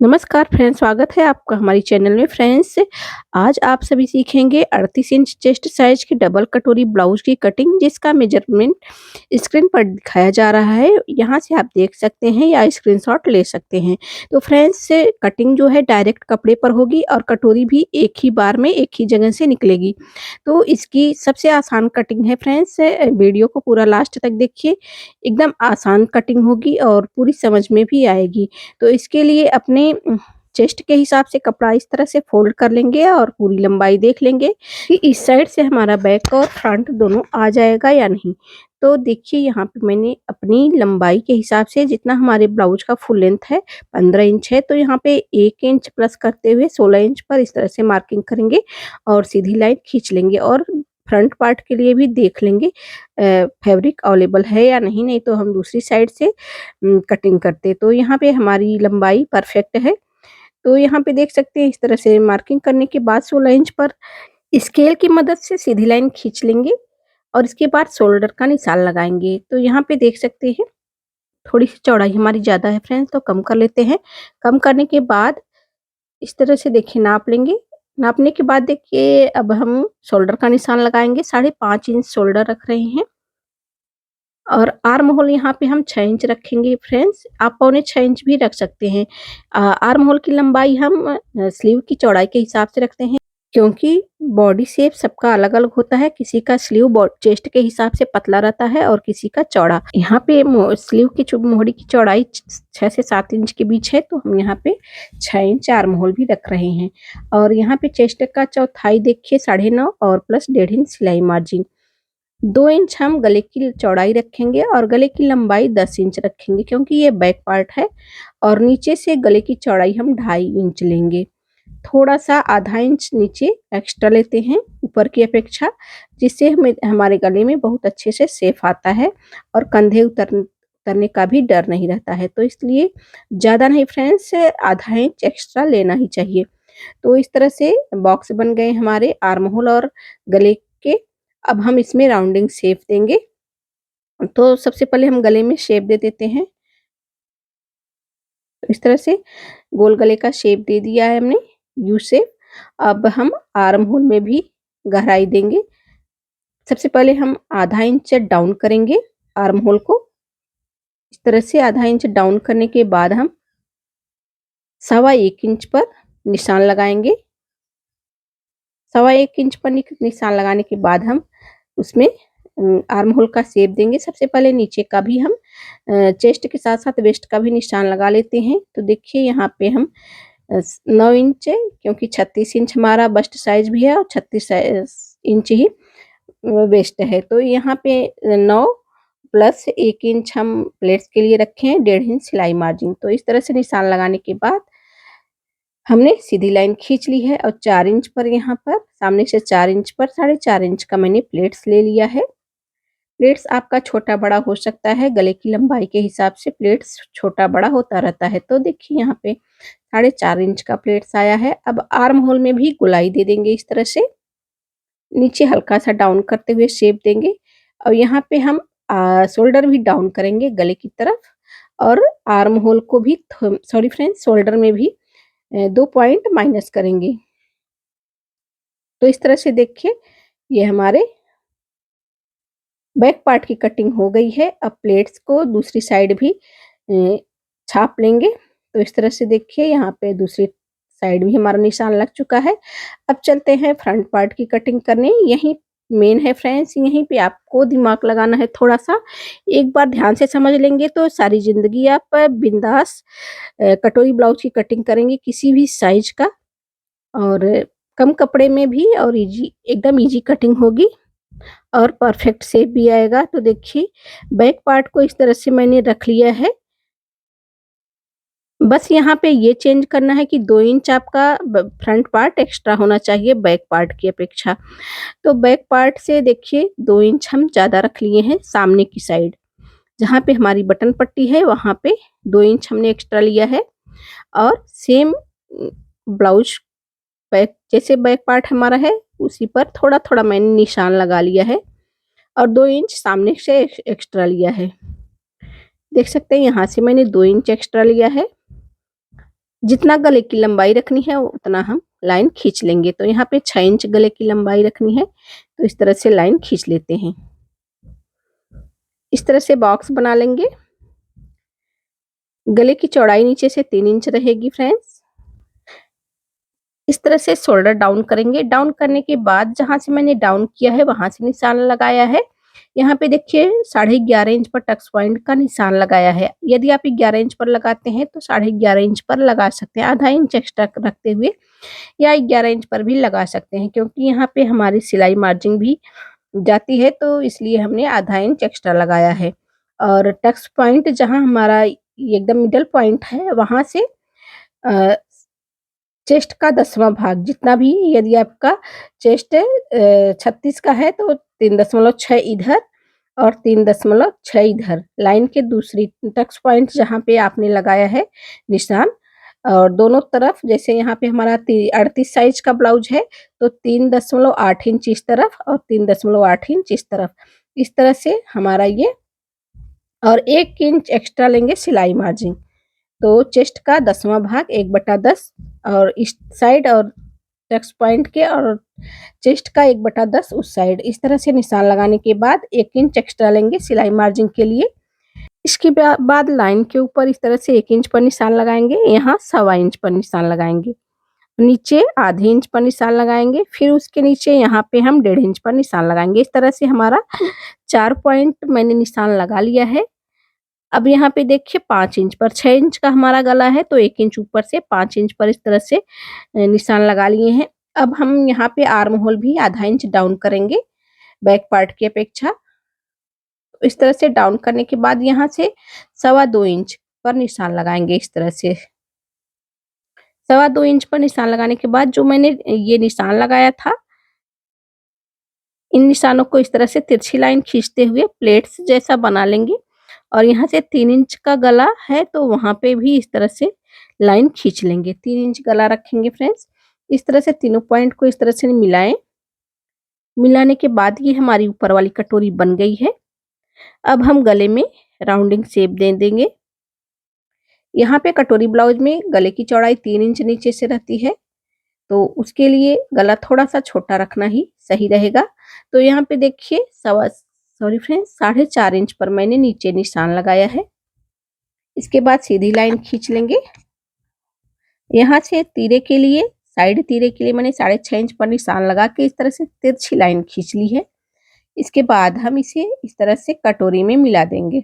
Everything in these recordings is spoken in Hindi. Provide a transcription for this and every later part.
नमस्कार फ्रेंड्स, स्वागत है आपका हमारी चैनल में। फ्रेंड्स, आज आप सभी सीखेंगे 38 इंच चेस्ट साइज की डबल कटोरी ब्लाउज की कटिंग, जिसका मेजरमेंट स्क्रीन पर दिखाया जा रहा है। यहाँ से आप देख सकते हैं या स्क्रीनशॉट ले सकते हैं। तो फ्रेंड्स, कटिंग जो है डायरेक्ट कपड़े पर होगी और कटोरी भी एक ही बार में एक ही जगह से निकलेगी। तो इसकी सबसे आसान कटिंग है फ्रेंड्स। वीडियो को पूरा लास्ट तक देखिए, एकदम आसान कटिंग होगी और पूरी समझ में भी आएगी। तो इसके लिए अपने चेस्ट के हिसाब से कपड़ा इस तरह से फोल्ड कर लेंगे और पूरी लंबाई देख लेंगे कि इस साइड से हमारा बैक और फ्रंट दोनों आ जाएगा या नहीं। तो देखिए, यहाँ पे मैंने अपनी लंबाई के हिसाब से, जितना हमारे ब्लाउज का फुल लेंथ है 15 इंच है, तो यहाँ पे 1 इंच प्लस करते हुए 16 इंच पर इस तरह से मार्किंग करेंगे और सीधी लाइन खींच लेंगे। और फ्रंट पार्ट के लिए भी देख लेंगे फैब्रिक अवेलेबल है या नहीं, नहीं तो हम दूसरी साइड से कटिंग करते। तो यहाँ पे हमारी लंबाई परफेक्ट है। तो यहाँ पे देख सकते हैं, इस तरह से मार्किंग करने के बाद 16 इंच पर स्केल की मदद से सीधी लाइन खींच लेंगे और इसके बाद शोल्डर का निशान लगाएंगे। तो यहाँ पे देख सकते हैं, थोड़ी सी चौड़ाई हमारी ज़्यादा है फ्रेंड्स, तो कम कर लेते हैं। कम करने के बाद इस तरह से देखिए नाप लेंगे। नापने के बाद देखिए, अब हम शोल्डर का निशान लगाएंगे। 5.5 इंच शोल्डर रख रहे हैं और आर्म होल यहाँ पे हम 6 इंच रखेंगे फ्रेंड्स। आप पौने 6 इंच भी रख सकते हैं। आर्म होल की लंबाई हम स्लीव की चौड़ाई के हिसाब से रखते हैं, क्योंकि बॉडी शेप सबका अलग-अलग होता है। किसी का स्लीव चेस्ट के हिसाब से पतला रहता है और किसी का चौड़ा। यहाँ पे स्लीव की मोहरी की चौड़ाई 6 से 7 इंच के बीच है, तो हम यहाँ पे 6 इंच आर्म होल भी रख रहे हैं। और यहाँ पे चेस्ट का चौथाई देखिए 9.5 और प्लस 1.5 इंच सिलाई मार्जिन। 2 इंच हम गले की चौड़ाई रखेंगे और गले की लंबाई 10 इंच रखेंगे, क्योंकि ये बैक पार्ट है। और नीचे से गले की चौड़ाई हम 2.5 इंच लेंगे। थोड़ा सा आधा इंच नीचे एक्स्ट्रा लेते हैं ऊपर की अपेक्षा, जिससे हमें हमारे गले में बहुत अच्छे से शेप आता है और कंधे उतरने का भी डर नहीं रहता है। तो इसलिए ज़्यादा नहीं फ्रेंड्स, आधा इंच एक्स्ट्रा लेना ही चाहिए। तो इस तरह से बॉक्स बन गए हमारे आर्म होल और गले के। अब हम इसमें राउंडिंग शेप देंगे। तो सबसे पहले हम गले में शेप दे देते हैं। तो इस तरह से गोल गले का शेप दे दिया है हमने, यू शेप। अब हम आर्म होल में भी गहराई देंगे। सबसे पहले हम आधा इंच डाउन करेंगे आर्म होल को। इस तरह से आधा इंच डाउन करने के बाद हम 1.25 इंच पर निशान लगाएंगे। 1.25 इंच पर निशान लगाने के बाद हम उसमें आर्म होल का शेप देंगे। सबसे पहले नीचे का भी हम चेस्ट के साथ साथ वेस्ट का भी निशान लगा लेते हैं। तो देखिए, यहाँ पे हम 9 इंच है, क्योंकि 36 इंच हमारा बस्ट साइज भी है और 36 इंच ही वेस्ट है। तो यहाँ पे 9 प्लस 1 इंच हम प्लेट्स के लिए रखे हैं, 1.5 इंच सिलाई मार्जिन। तो इस तरह से निशान लगाने के बाद हमने सीधी लाइन खींच ली है और 4 इंच पर, यहाँ पर सामने से 4 इंच पर 4.5 इंच का मैंने प्लेट्स ले लिया है। प्लेट्स आपका छोटा बड़ा हो सकता है, गले की लंबाई के हिसाब से प्लेट्स छोटा बड़ा होता रहता है। तो देखिए, यहाँ पे 4.5 इंच का प्लेट्स आया है। अब आर्म होल में भी गोलाई दे देंगे इस तरह से, नीचे हल्का सा डाउन करते हुए शेप देंगे। और यहाँ पे हम शोल्डर भी डाउन करेंगे गले की तरफ, और आर्म होल को भी, सॉरी फ्रेंड्स, शोल्डर में भी 2 पॉइंट माइनस करेंगे। तो इस तरह से देखिए, ये हमारे बैक पार्ट की कटिंग हो गई है। अब प्लेट्स को दूसरी साइड भी छाप लेंगे। तो इस तरह से देखिए, यहाँ पे दूसरी साइड भी हमारा निशान लग चुका है। अब चलते हैं फ्रंट पार्ट की कटिंग करने। यही मेन है फ्रेंड्स, यहीं पे आपको दिमाग लगाना है थोड़ा सा। एक बार ध्यान से समझ लेंगे तो सारी जिंदगी आप बिंदास कटोरी ब्लाउज की कटिंग करेंगे, किसी भी साइज का, और कम कपड़े में भी, और इजी, एकदम इजी कटिंग होगी और परफेक्ट शेप भी आएगा। तो देखिए, बैक पार्ट को इस तरह से मैंने रख लिया है। बस यहाँ पे ये चेंज करना है कि 2 इंच आपका फ्रंट पार्ट एक्स्ट्रा होना चाहिए बैक पार्ट की अपेक्षा। तो बैक पार्ट से देखिए 2 इंच हम ज़्यादा रख लिए हैं सामने की साइड। जहाँ पे हमारी बटन पट्टी है वहाँ पे 2 इंच हमने एक्स्ट्रा लिया है। और सेम ब्लाउज बैक, जैसे बैक पार्ट हमारा है उसी पर थोड़ा-थोड़ा मैंने निशान लगा लिया है और 2 इंच सामने से एक्स्ट्रा लिया है। देख सकते हैं, यहाँ से मैंने 2 इंच एक्स्ट्रा लिया है। जितना गले की लंबाई रखनी है उतना हम लाइन खींच लेंगे। तो यहाँ पे 6 इंच गले की लंबाई रखनी है, तो इस तरह से लाइन खींच लेते हैं। इस तरह से बॉक्स बना लेंगे। गले की चौड़ाई नीचे से 3 इंच रहेगी फ्रेंड्स। इस तरह से शोल्डर डाउन करेंगे। डाउन करने के बाद जहाँ से मैंने डाउन किया है वहां से निशान लगाया है। यहाँ पे देखिए 11.5 इंच पर टक्स पॉइंट का निशान लगाया है। यदि आप 11 इंच पर लगाते हैं तो 11.5 इंच पर लगा सकते हैं, आधा इंच एक्स्ट्रा रखते हुए, या 11 इंच पर भी लगा सकते हैं, क्योंकि यहाँ पे हमारी सिलाई मार्जिन भी जाती है, तो इसलिए हमने आधा इंच एक्स्ट्रा लगाया है। और टक्स पॉइंट जहाँ हमारा एकदम मिडल पॉइंट है वहां से चेस्ट का 10वां भाग जितना भी, यदि आपका चेस्ट 36 का है तो 3.6 इधर और 3.6 इधर, लाइन के दूसरी टक्स पॉइंट जहाँ पे आपने लगाया है निशान, और दोनों तरफ, जैसे यहाँ पे हमारा 38 साइज का ब्लाउज है तो 3.8 इंच इस तरफ और 3.8 इंच इस तरफ, इस तरह से हमारा ये, और 1 इंच एक्स्ट्रा लेंगे सिलाई मार्जिन। तो चेस्ट का 10वां भाग 1/10 और इस साइड, और टक्स पॉइंट के और चेस्ट का 1/10 उस साइड, इस तरह से निशान लगाने के बाद 1 इंच एक्स्ट्रा लेंगे सिलाई मार्जिन के लिए। इसके बाद लाइन के ऊपर इस तरह से 1 इंच पर निशान लगाएंगे, यहाँ 1.25 इंच पर निशान लगाएंगे, नीचे आधे इंच पर निशान लगाएंगे, फिर उसके नीचे यहाँ पे हम 1.5 इंच पर निशान लगाएंगे। इस तरह से हमारा 4 पॉइंट मैंने निशान लगा लिया है। अब यहाँ पे देखिए 5 इंच पर, 6 इंच का हमारा गला है तो 1 इंच ऊपर से 5 इंच पर इस तरह से निशान लगा लिए हैं। अब हम यहाँ पे आर्म होल भी आधा इंच डाउन करेंगे बैक पार्ट की अपेक्षा। इस तरह से डाउन करने के बाद यहाँ से 2.25 इंच पर निशान लगाएंगे। इस तरह से 2.25 इंच पर निशान लगाने के बाद जो मैंने ये निशान लगाया था, इन निशानों को इस तरह से तिरछी लाइन खींचते हुए प्लेट्स जैसा बना लेंगे, और यहाँ से 3 इंच का गला है तो वहां पे भी इस तरह से लाइन खींच लेंगे। 3 इंच गला रखेंगे फ्रेंड्स। इस तरह से तीनों पॉइंट को इस तरह से मिलाएं। मिलाने के बाद ये हमारी ऊपर वाली कटोरी बन गई है। अब हम गले में राउंडिंग शेप दे देंगे। यहाँ पे कटोरी ब्लाउज में गले की चौड़ाई 3 इंच नीचे से रहती है, तो उसके लिए गला थोड़ा सा छोटा रखना ही सही रहेगा। तो यहाँ पे देखिए 4.5 इंच पर मैंने नीचे निशान लगाया है। इसके बाद सीधी लाइन खींच लेंगे। यहाँ से तीरे के लिए, साइड तीरे के लिए मैंने 6.5 इंच पर निशान लगा के इस तरह से तिरछी लाइन खींच ली है। इसके बाद हम इसे इस तरह से कटोरी में मिला देंगे।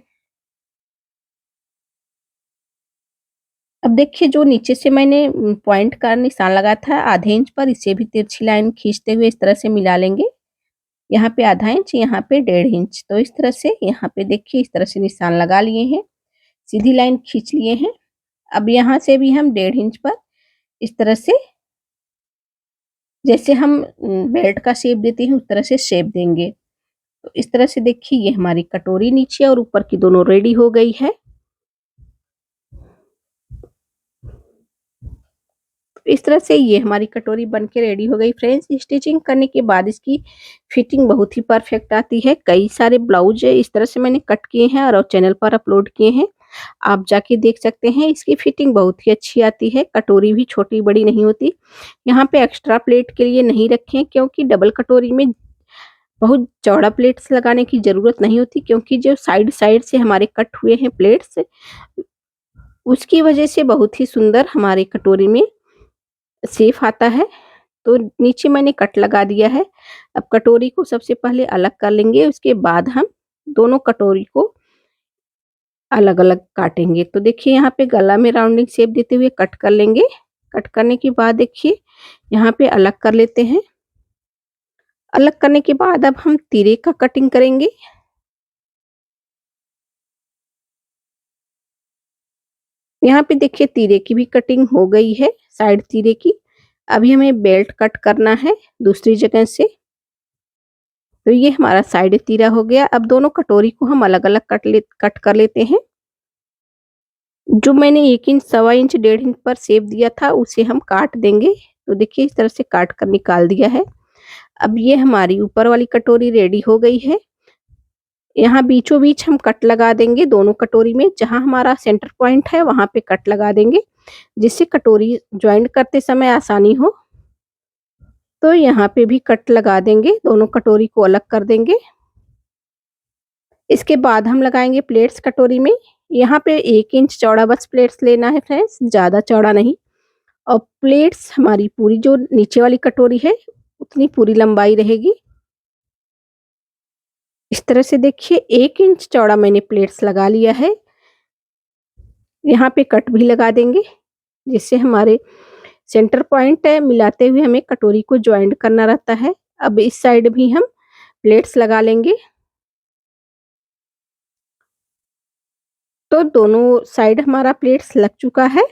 अब देखिए जो नीचे से मैंने पॉइंट का निशान लगाया था आधे इंच पर, इसे भी तिरछी लाइन खींचते हुए इस तरह से मिला लेंगे। यहाँ पे आधा इंच, यहाँ पे 1.5 इंच, तो इस तरह से यहाँ पे देखिए इस तरह से निशान लगा लिए हैं, सीधी लाइन खींच लिए हैं। अब यहाँ से भी हम 1.5 इंच पर इस तरह से, जैसे हम बेल्ट का शेप देते हैं उस तरह से शेप देंगे। तो इस तरह से देखिए ये हमारी कटोरी नीचे और ऊपर की दोनों रेडी हो गई है। इस तरह से ये हमारी कटोरी बनके रेडी हो गई फ्रेंड्स। स्टिचिंग करने के बाद इसकी फिटिंग बहुत ही परफेक्ट आती है। कई सारे ब्लाउज इस तरह से मैंने कट किए हैं और चैनल पर अपलोड किए हैं, आप जाके देख सकते हैं। इसकी फिटिंग बहुत ही अच्छी आती है, कटोरी भी छोटी बड़ी नहीं होती। यहाँ पे एक्स्ट्रा प्लेट के लिए नहीं रखें, क्योंकि डबल कटोरी में बहुत चौड़ा प्लेट्स लगाने की जरूरत नहीं होती, क्योंकि जो साइड साइड से हमारे कट हुए हैं प्लेट्स, उसकी वजह से बहुत ही सुंदर हमारे कटोरी में सेफ आता है। तो नीचे मैंने कट लगा दिया है। अब कटोरी को सबसे पहले अलग कर लेंगे, उसके बाद हम दोनों कटोरी को अलग अलग काटेंगे। तो देखिए यहाँ पे गला में राउंडिंग शेप देते हुए कट कर लेंगे। कट करने के बाद देखिए यहाँ पे अलग कर लेते हैं। अलग करने के बाद अब हम तीरे का कटिंग करेंगे। यहाँ पे देखिए तीरे की भी कटिंग हो गई है, साइड तीरे की। अभी हमें बेल्ट कट करना है दूसरी जगह से। तो ये हमारा साइड तीरा हो गया। अब दोनों कटोरी को हम अलग अलग कट कर लेते हैं। जो मैंने 1 इंच, 1.25 इंच, 1.5 इंच पर शेप दिया था उसे हम काट देंगे। तो देखिए इस तरह से काट कर निकाल दिया है। अब ये हमारी ऊपर वाली कटोरी रेडी हो गई है। यहाँ बीचों बीच हम कट लगा देंगे दोनों कटोरी में, जहाँ हमारा सेंटर पॉइंट है वहाँ पे कट लगा देंगे, जिससे कटोरी जॉइंट करते समय आसानी हो। तो यहाँ पे भी कट लगा देंगे, दोनों कटोरी को अलग कर देंगे। इसके बाद हम लगाएंगे प्लेट्स कटोरी में। यहाँ पे 1 इंच चौड़ा बस प्लेट्स लेना है फ्रेंड्स, ज़्यादा चौड़ा नहीं। और प्लेट्स हमारी पूरी जो नीचे वाली कटोरी है उतनी पूरी लंबाई रहेगी। इस तरह से देखिए 1 इंच चौड़ा मैंने प्लेट्स लगा लिया है। यहाँ पे कट भी लगा देंगे, जिससे हमारे सेंटर पॉइंट है मिलाते हुए हमें कटोरी को जॉइंट करना रहता है। अब इस साइड भी हम प्लेट्स लगा लेंगे। तो दोनों साइड हमारा प्लेट्स लग चुका है।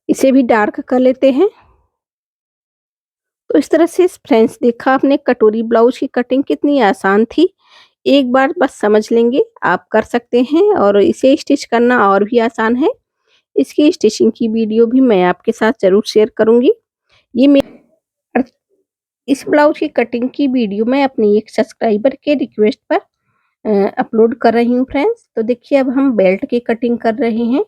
इसे भी डार्क कर लेते हैं। तो इस तरह से फ्रेंड्स देखा आपने कटोरी ब्लाउज की कटिंग कितनी आसान थी। एक बार बस समझ लेंगे आप कर सकते हैं, और इसे स्टिच करना और भी आसान है। इसकी स्टिचिंग की वीडियो भी मैं आपके साथ ज़रूर शेयर करूँगी। ये मेरे इस ब्लाउज की कटिंग की वीडियो मैं अपनी एक सब्सक्राइबर के रिक्वेस्ट पर अपलोड कर रही हूँ फ्रेंड्स। तो देखिए अब हम बेल्ट की कटिंग कर रहे हैं।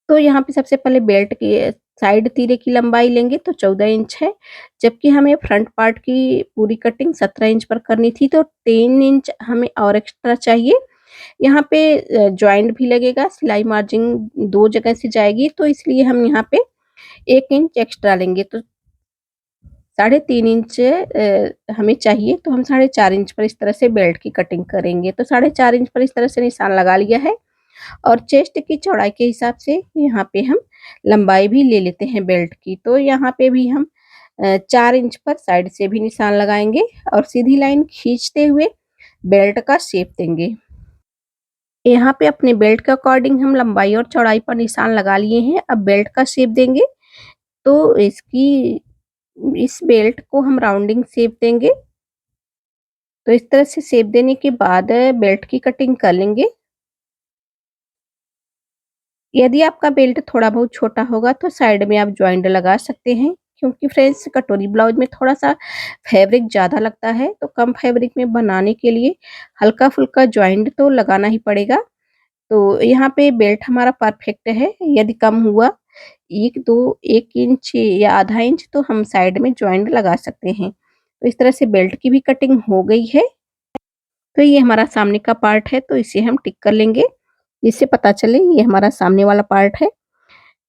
तो यहाँ पे सबसे पहले बेल्ट की साइड तीरे की लंबाई लेंगे तो 14 इंच है, जबकि हमें फ्रंट पार्ट की पूरी कटिंग 17 इंच पर करनी थी, तो 3 इंच हमें और एक्स्ट्रा चाहिए। यहाँ पे जॉइंट भी लगेगा, सिलाई मार्जिन 2 जगह से जाएगी, तो इसलिए हम यहाँ पे 1 इंच एक्स्ट्रा लेंगे। तो 3.5 इंच हमें चाहिए, तो हम 4.5 इंच पर इस तरह से बेल्ट की कटिंग करेंगे। तो 4.5 इंच पर इस तरह से निशान लगा लिया है। और चेस्ट की चौड़ाई के हिसाब से यहाँ पे हम लंबाई भी ले लेते हैं बेल्ट की। तो यहाँ पे भी हम 4 इंच पर साइड से भी निशान लगाएंगे और सीधी लाइन खींचते हुए बेल्ट का शेप देंगे। यहाँ पे अपने बेल्ट के अकॉर्डिंग हम लंबाई और चौड़ाई पर निशान लगा लिए हैं। अब बेल्ट का शेप देंगे, तो इस बेल्ट को हम राउंडिंग शेप देंगे। तो इस तरह से शेप देने के बाद बेल्ट की कटिंग कर लेंगे। यदि आपका बेल्ट थोड़ा बहुत छोटा होगा तो साइड में आप जॉइंट लगा सकते हैं, क्योंकि फ्रेंड्स कटोरी ब्लाउज में थोड़ा-सा फैब्रिक ज़्यादा लगता है, तो कम फैब्रिक में बनाने के लिए हल्का-फुल्का जॉइंट तो लगाना ही पड़ेगा। तो यहाँ पे बेल्ट हमारा परफेक्ट है। यदि कम हुआ 1 इंच या आधा इंच तो हम साइड में जॉइंट लगा सकते हैं। तो इस तरह से बेल्ट की भी कटिंग हो गई है। तो ये हमारा सामने का पार्ट है, तो इसे हम टिक कर लेंगे, जिससे पता चले ये हमारा सामने वाला पार्ट है।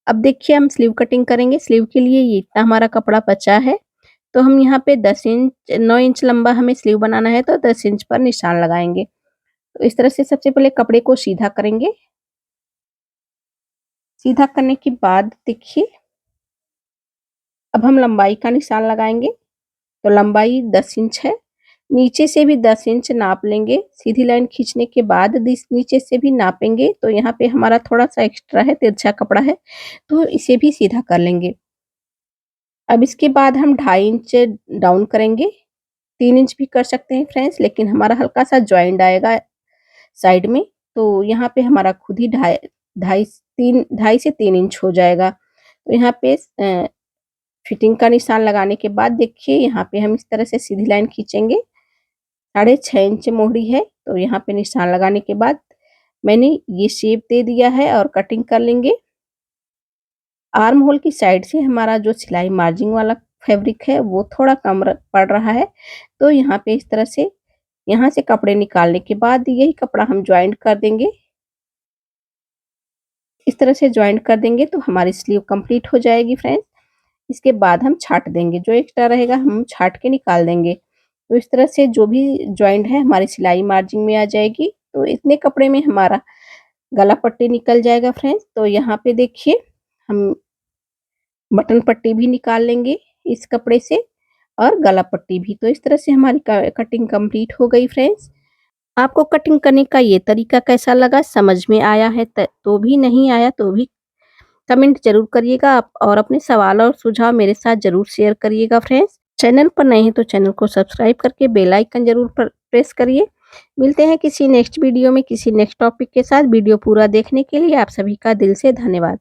अब देखिए हम स्लीव कटिंग करेंगे। स्लीव के लिए ये इतना हमारा कपड़ा बचा है, तो हम यहाँ पे 9 इंच लंबा हमें स्लीव बनाना है, तो 10 इंच पर निशान लगाएंगे। तो इस तरह से सबसे पहले कपड़े को सीधा करेंगे। सीधा करने के बाद देखिए अब हम लंबाई का निशान लगाएंगे। तो लंबाई 10 इंच है। नीचे से भी 10 इंच नाप लेंगे। सीधी लाइन खींचने के बाद नीचे से भी नापेंगे। तो यहाँ पे हमारा थोड़ा-सा एक्स्ट्रा है, तिरछा कपड़ा है, तो इसे भी सीधा कर लेंगे। अब इसके बाद हम 2.5 इंच डाउन करेंगे। 3 इंच भी कर सकते हैं फ्रेंड्स, लेकिन हमारा हल्का-सा जॉइंट आएगा साइड में, तो यहाँ पे हमारा खुद ही 2.5 से 3 इंच हो जाएगा। तो यहाँ पे फिटिंग का निशान लगाने के बाद देखिए यहाँ पे हम इस तरह से सीधी लाइन खींचेंगे। 6.5 इंच मोहरी है, तो यहाँ पे निशान लगाने के बाद मैंने ये शेप दे दिया है और कटिंग कर लेंगे। आर्म होल की साइड से हमारा जो सिलाई मार्जिन वाला फैब्रिक है वो थोड़ा कम पड़ रहा है, तो यहाँ पे इस तरह से यहाँ से कपड़े निकालने के बाद यही कपड़ा हम ज्वाइंट कर देंगे। इस तरह से ज्वाइंट कर देंगे तो हमारी स्लीव कंप्लीट हो जाएगी फ्रेंड्स। इसके बाद हम छाट देंगे, जो एक्स्ट्रा रहेगा हम छाट के निकाल देंगे। तो इस तरह से जो भी ज्वाइंट है हमारी सिलाई मार्जिन में आ जाएगी। तो इतने कपड़े में हमारा गला पट्टी निकल जाएगा फ्रेंड्स। तो यहाँ पे देखिए हम बटन पट्टी भी निकाल लेंगे इस कपड़े से, और गला पट्टी भी। तो इस तरह से हमारी कटिंग कंप्लीट हो गई फ्रेंड्स। आपको कटिंग करने का ये तरीका कैसा लगा, समझ में आया है तो भी, नहीं आया तो भी कमेंट जरूर करिएगा आप, और अपने सवाल और सुझाव मेरे साथ जरूर शेयर करिएगा फ्रेंड्स। चैनल पर नए हैं तो चैनल को सब्सक्राइब करके बेल आइकन जरूर प्रेस करिए। मिलते हैं किसी नेक्स्ट वीडियो में किसी नेक्स्ट टॉपिक के साथ। वीडियो पूरा देखने के लिए आप सभी का दिल से धन्यवाद।